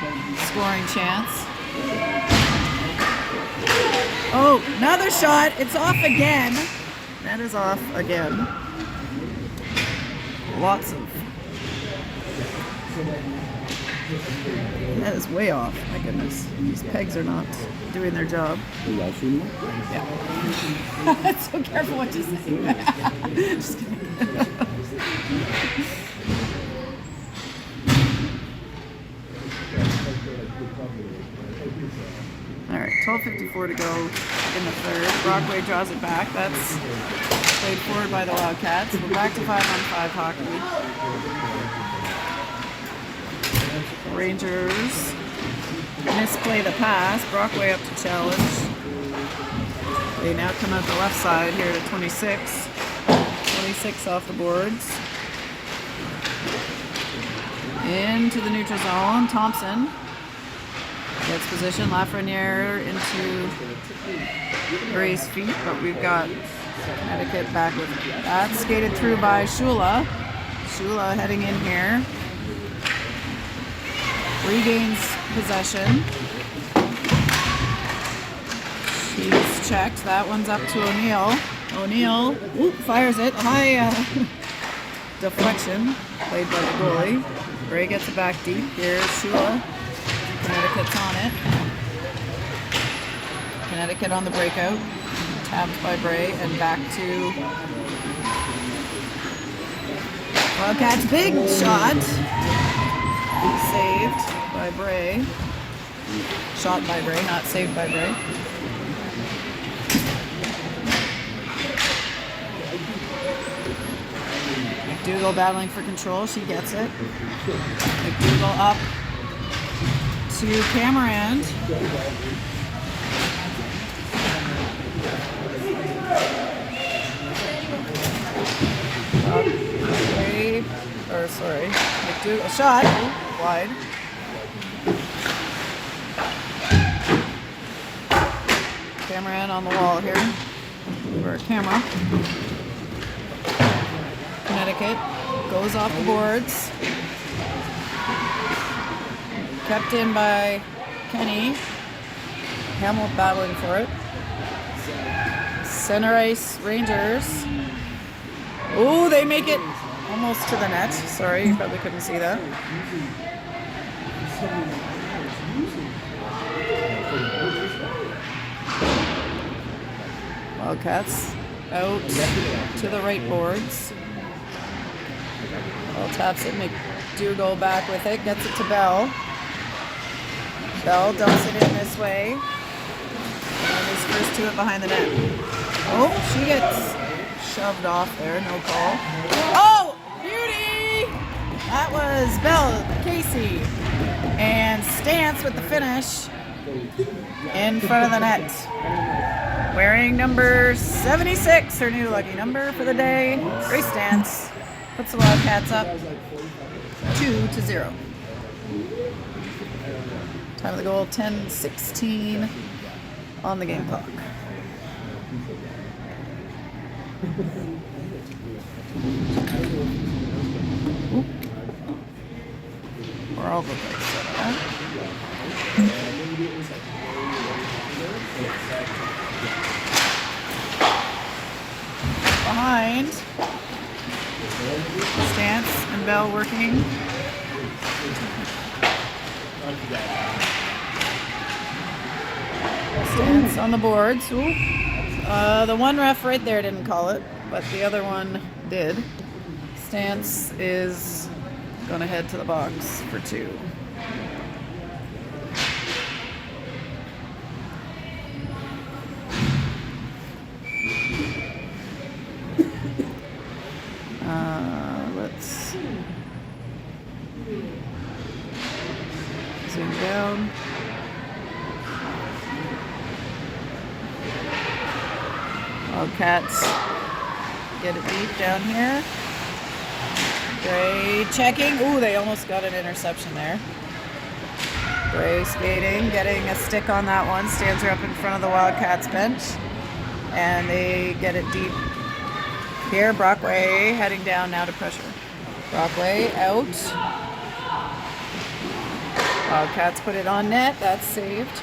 scoring chance. Oh, another shot. It's off again. That is off again. Lots of That is way off. My goodness. These pegs are not doing their job. Yeah. So careful what you say. Just kidding. All right, 12:54 to go in the third. Brockway draws it back. That's played forward by the Wildcats. We're back to 5-on-5 hockey. Rangers misplay the pass. Brockway up to challenge. They now come out the left side here to 26. 26 off the boards. Into the neutral zone. Thompson gets position. Lafreniere into Gray's feet, but we've got Connecticut back with that. Skated through by Shula. Shula heading in here. Regains possession. She's checked. That one's up to O'Neill. O'Neill fires it. High deflection played by the goalie. Bray gets it back deep. Here's Shula. Connecticut's on it. Connecticut on the breakout. Tapped by Bray and back to Wildcats. Big shot. Saved by Bray. Shot by Bray, not saved by Bray. McDougall battling for control. She gets it. McDougall up to Cameron. McDougall shot wide. Cameron on the wall here for a camera. Connecticut goes off the boards. Kept in by Kenny. Hamill battling for it. Center ice Rangers. Oh, they make it almost to the net. Sorry, you probably couldn't see that. Wildcats out to the right boards. Bell taps it. McDougall back with it. Gets it to Bell. Bell dumps it in this way. And is first to it behind the net. Oh, she gets shoved off there. No call. Oh, beauty! That was Bell, Casey. And Stance with the finish in front of the net. Wearing number 76, her new lucky number for the day. Grace Stance puts the Wildcats up 2-0. Time of the goal, 10:16 on the game clock. We're all over the place. Behind. Stance and Bell working. Stance on the boards. Ooh. The one ref right there didn't call it, but the other one did. Stance is going to head to the box for 2. Let's zoom down. Wildcats get it deep down here. Gray checking. Ooh, they almost got an interception there. Gray skating, getting a stick on that one. Stands her up in front of the Wildcats bench. And they get it deep here. Brockway heading down now to pressure. Brockway out. Wildcats put it on net. That's saved.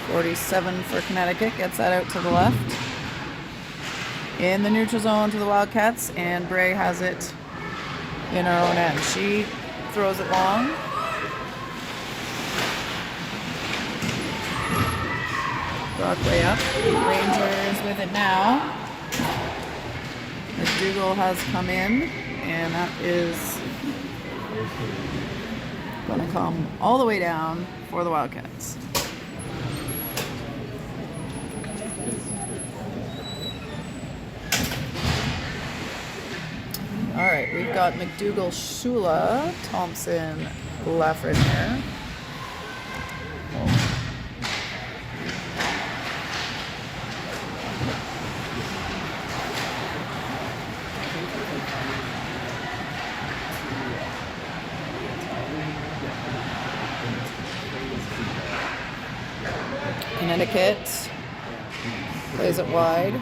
47 for Connecticut. Gets that out to the left. In the neutral zone to the Wildcats. And Bray has it in her own end. She throws it long. Brockway up. Rangers with it now. McDougall has come in, and that is going to come all the way down for the Wildcats. All right, we've got McDougall, Shula, Thompson, Lafreniere. Connecticut plays it wide.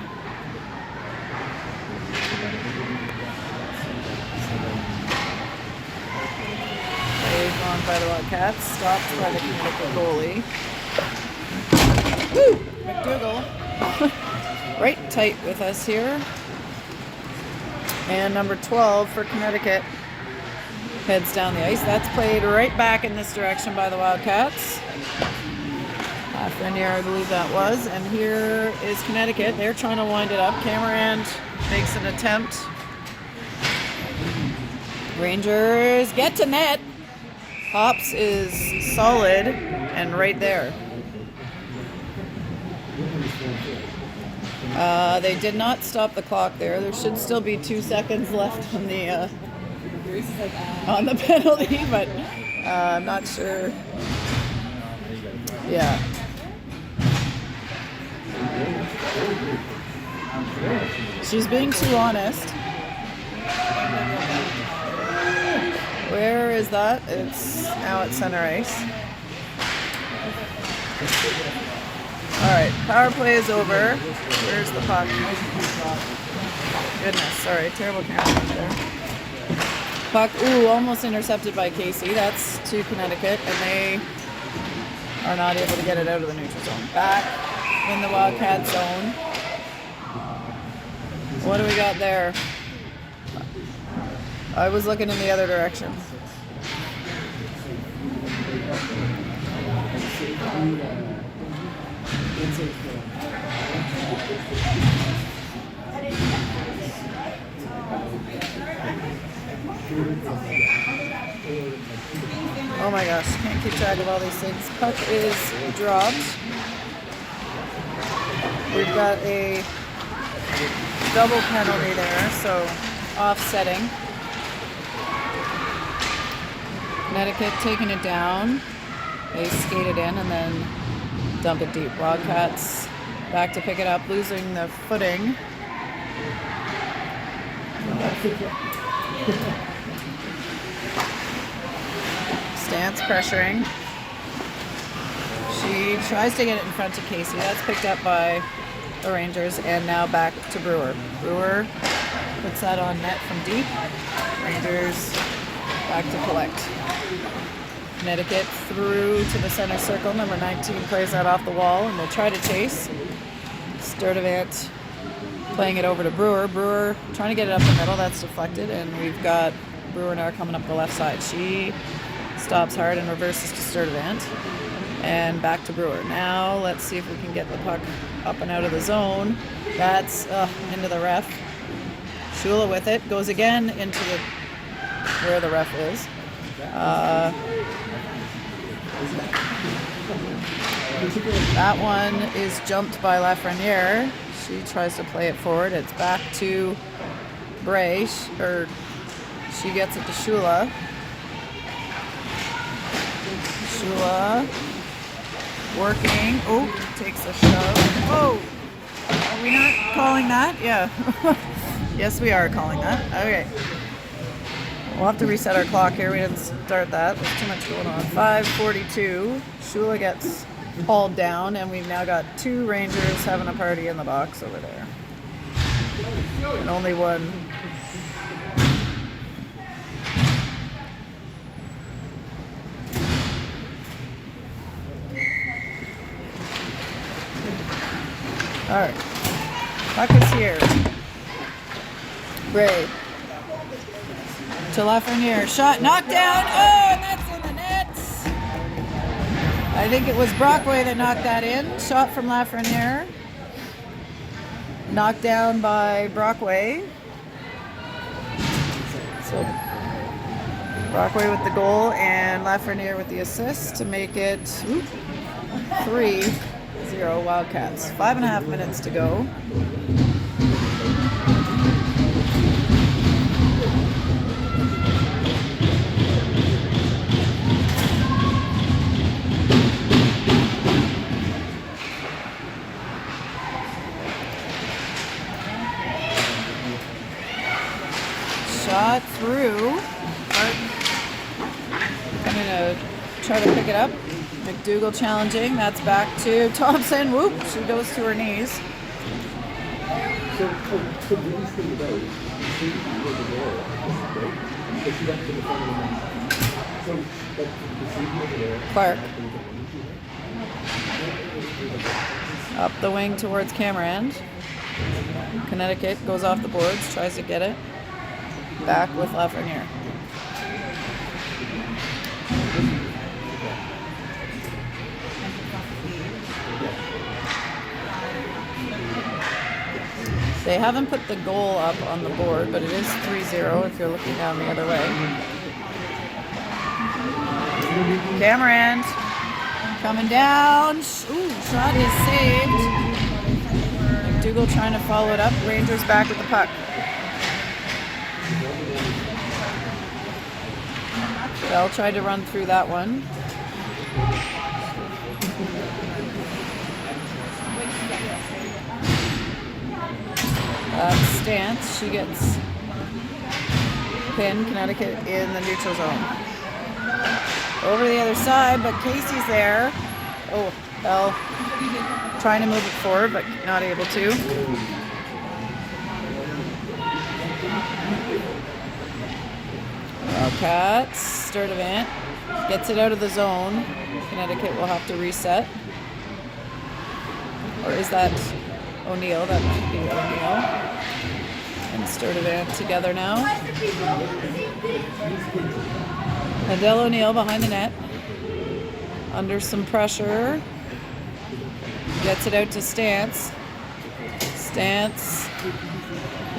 Plays on by the Wildcats. Stopped by the Connecticut goalie. Woo! McDougall right tight with us here. And number 12 for Connecticut heads down the ice. That's played right back in this direction by the Wildcats. Lafreniere, I believe that was. And here is Connecticut. They're trying to wind it up. Cameron makes an attempt. Rangers get to net. Hops is solid and right there. They did not stop the clock there. There should still be 2 seconds left on the penalty, but I'm not sure. Yeah. She's being too honest. Where is that? It's now at center ice. Alright, power play is over. Where's the puck? Goodness, sorry, terrible camera there. Puck, almost intercepted by Casey. That's to Connecticut, and they are not able to get it out of the neutral zone. Back in the Wildcat zone. What do we got there? I was looking in the other direction. Oh my gosh, can't keep track of all these things. Puck is dropped. We've got a double penalty there, so offsetting. Connecticut taking it down. They skate it in and then dump it deep. Wildcats back to pick it up, losing the footing. Stance pressuring. She tries to get it in front of Casey. That's picked up by the Rangers, and now back to Brewer. Brewer puts that on net from deep. Rangers back to collect. Connecticut through to the center circle. Number 19 plays that off the wall, and they'll try to chase. Sturdivant playing it over to Brewer. Brewer trying to get it up the middle. That's deflected, and we've got Brewer now coming up the left side. She stops hard and reverses to Sturdivant. And back to Brewer. Now let's see if we can get the puck up and out of the zone. That's into the ref. Shula with it. Goes again into the where the ref is. That one is jumped by Lafreniere. She tries to play it forward. It's back to Bray. She gets it to Shula. Shula working. Oh, takes a shove. Oh, are we not calling that? Yeah. Yes, we are calling that. Okay. We'll have to reset our clock here. We didn't start that. There's too much going on. 5:42. Shula gets hauled down, and we've now got 2 Rangers having a party in the box over there. And only one. All right. Puck is here. Bray to Lafreniere. Shot knocked down. Oh, and that's in the net. I think it was Brockway that knocked that in. Shot from Lafreniere. Knocked down by Brockway. So Brockway with the goal and Lafreniere with the assist to make it 3-0 Wildcats. 5.5 minutes to go. Shot through. Coming to try to pick it up. McDougall challenging. That's back to Thompson. Whoop! She goes to her knees. So these things about the door, right? So she got to the front of the net. So but the safety over there. Clark. Up the wing towards Cameron. Connecticut goes off the boards, tries to get it. Back with Lafreniere. They haven't put the goal up on the board, but it is 3-0 if you're looking down the other way. Cameron coming down. Ooh, shot is saved. McDougall trying to follow it up. Rangers back with the puck. Bell tried to run through that one. Stance, she gets pinned. Connecticut in the neutral zone. Over the other side, but Casey's there. Oh, Bell trying to move it forward, but not able to. Wildcats. Sturdivant gets it out of the zone. Connecticut will have to reset. Or is that O'Neill? That might be O'Neill. And Sturdivant together now. Adele O'Neill behind the net. Under some pressure. Gets it out to Stance. Stance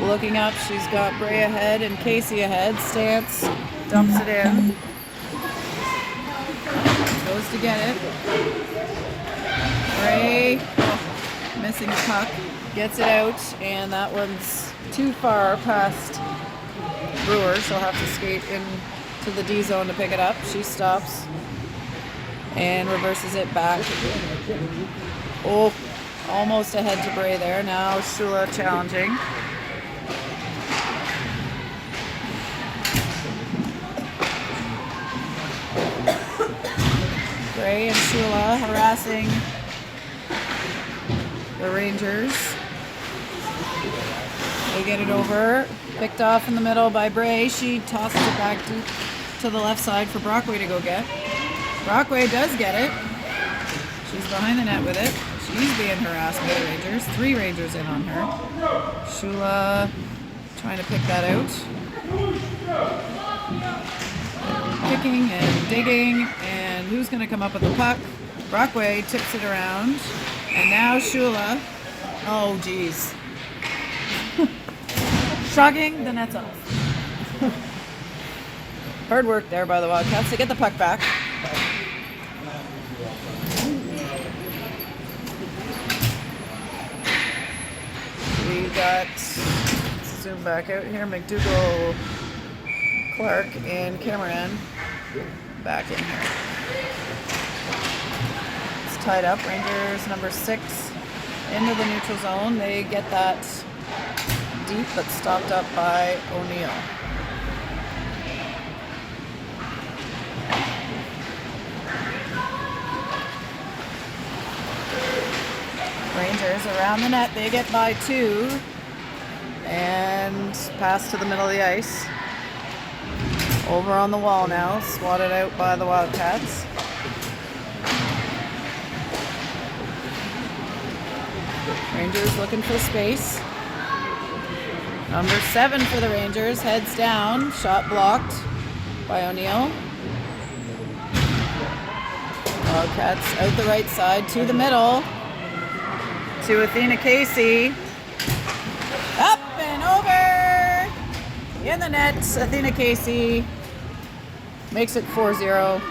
looking up. She's got Bray ahead and Casey ahead. Stance dumps it in. Goes to get it. Bray missing the puck. Gets it out, and that one's too far past Brewer. She'll have to skate into the D zone to pick it up. She stops and reverses it back. Oh, almost ahead to Bray there. Now Shula challenging. Bray and Shula harassing the Rangers. They get it over. Picked off in the middle by Bray. She tosses it back to the left side for Brockway to go get. Brockway does get it. She's behind the net with it. She's being harassed by the Rangers. 3 Rangers in on her. Shula trying to pick that out. Kicking and digging. And who's going to come up with the puck? Brockway tips it around. And now Shula. Oh, geez. Shrugging the nets off. Hard work there by the Wildcats to get the puck back. We got, let's zoom back out here, McDougall, Clark, and Cameron back in here. It's tied up. Rangers number 6 into the neutral zone. They get that deep, but stopped up by O'Neill. Rangers around the net. They get by 2 and pass to the middle of the ice. Over on the wall now, swatted out by the Wildcats. Rangers looking for space. Number 7 for the Rangers, heads down, shot blocked by O'Neill. Wildcats out the right side to the middle to Athena Casey. Up and over in the net. Athena Casey makes it 4-0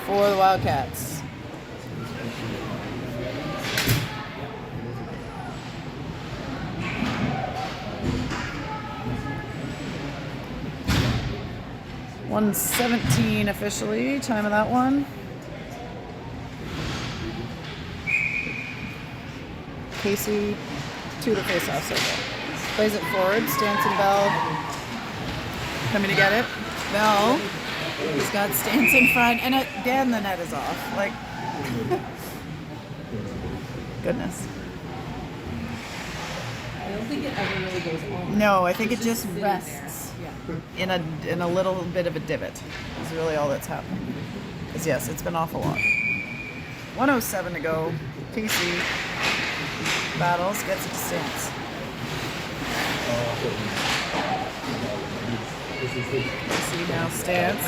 for the Wildcats. .117 officially, time of that one. Casey to the face-off circle. Plays it forward. Stanson Bell coming to get it. Bell. He's got Stanson front, and again the net is off. Like, goodness. I don't think it ever really goes on. No, I think it just sitting rests there. Yeah. in a little bit of a divot. Is really all that's happening. Because yes, it's been off a lot. 1:07 to go. Casey battles, gets it to Stance. Casey now Stance.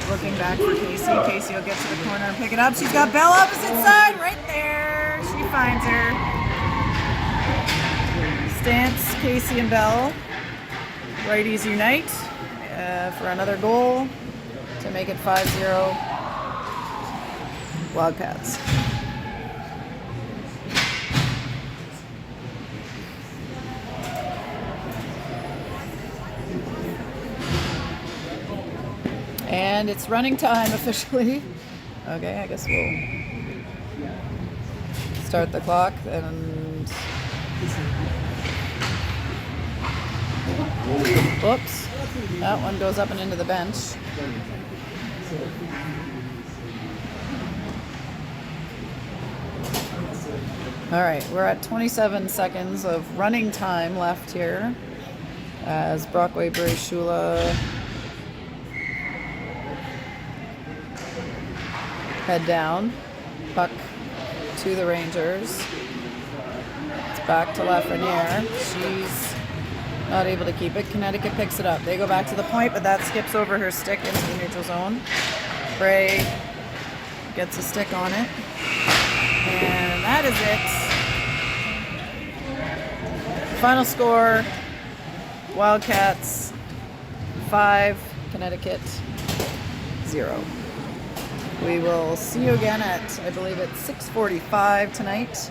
Looking back for Casey. Casey will get to the corner and pick it up. She's got Bell opposite side right there. She finds her. Stance, Casey, and Bell. Righties unite for another goal to make it 5-0 Wildcats. And it's running time officially. Okay, I guess we'll start the clock and whoops, that one goes up and into the bench. All right, we're at 27 seconds of running time left here as Brockway Shula head down, puck to the Rangers. It's back to Lafreniere. She's not able to keep it. Connecticut picks it up. They go back to the point, but that skips over her stick into the neutral zone. Bray gets a stick on it. And that is it. Final score, Wildcats 5, Connecticut 0. We will see you again at, I believe it's 6:45 tonight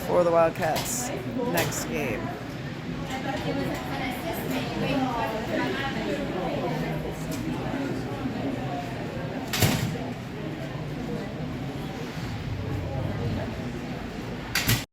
for the Wildcats' next game.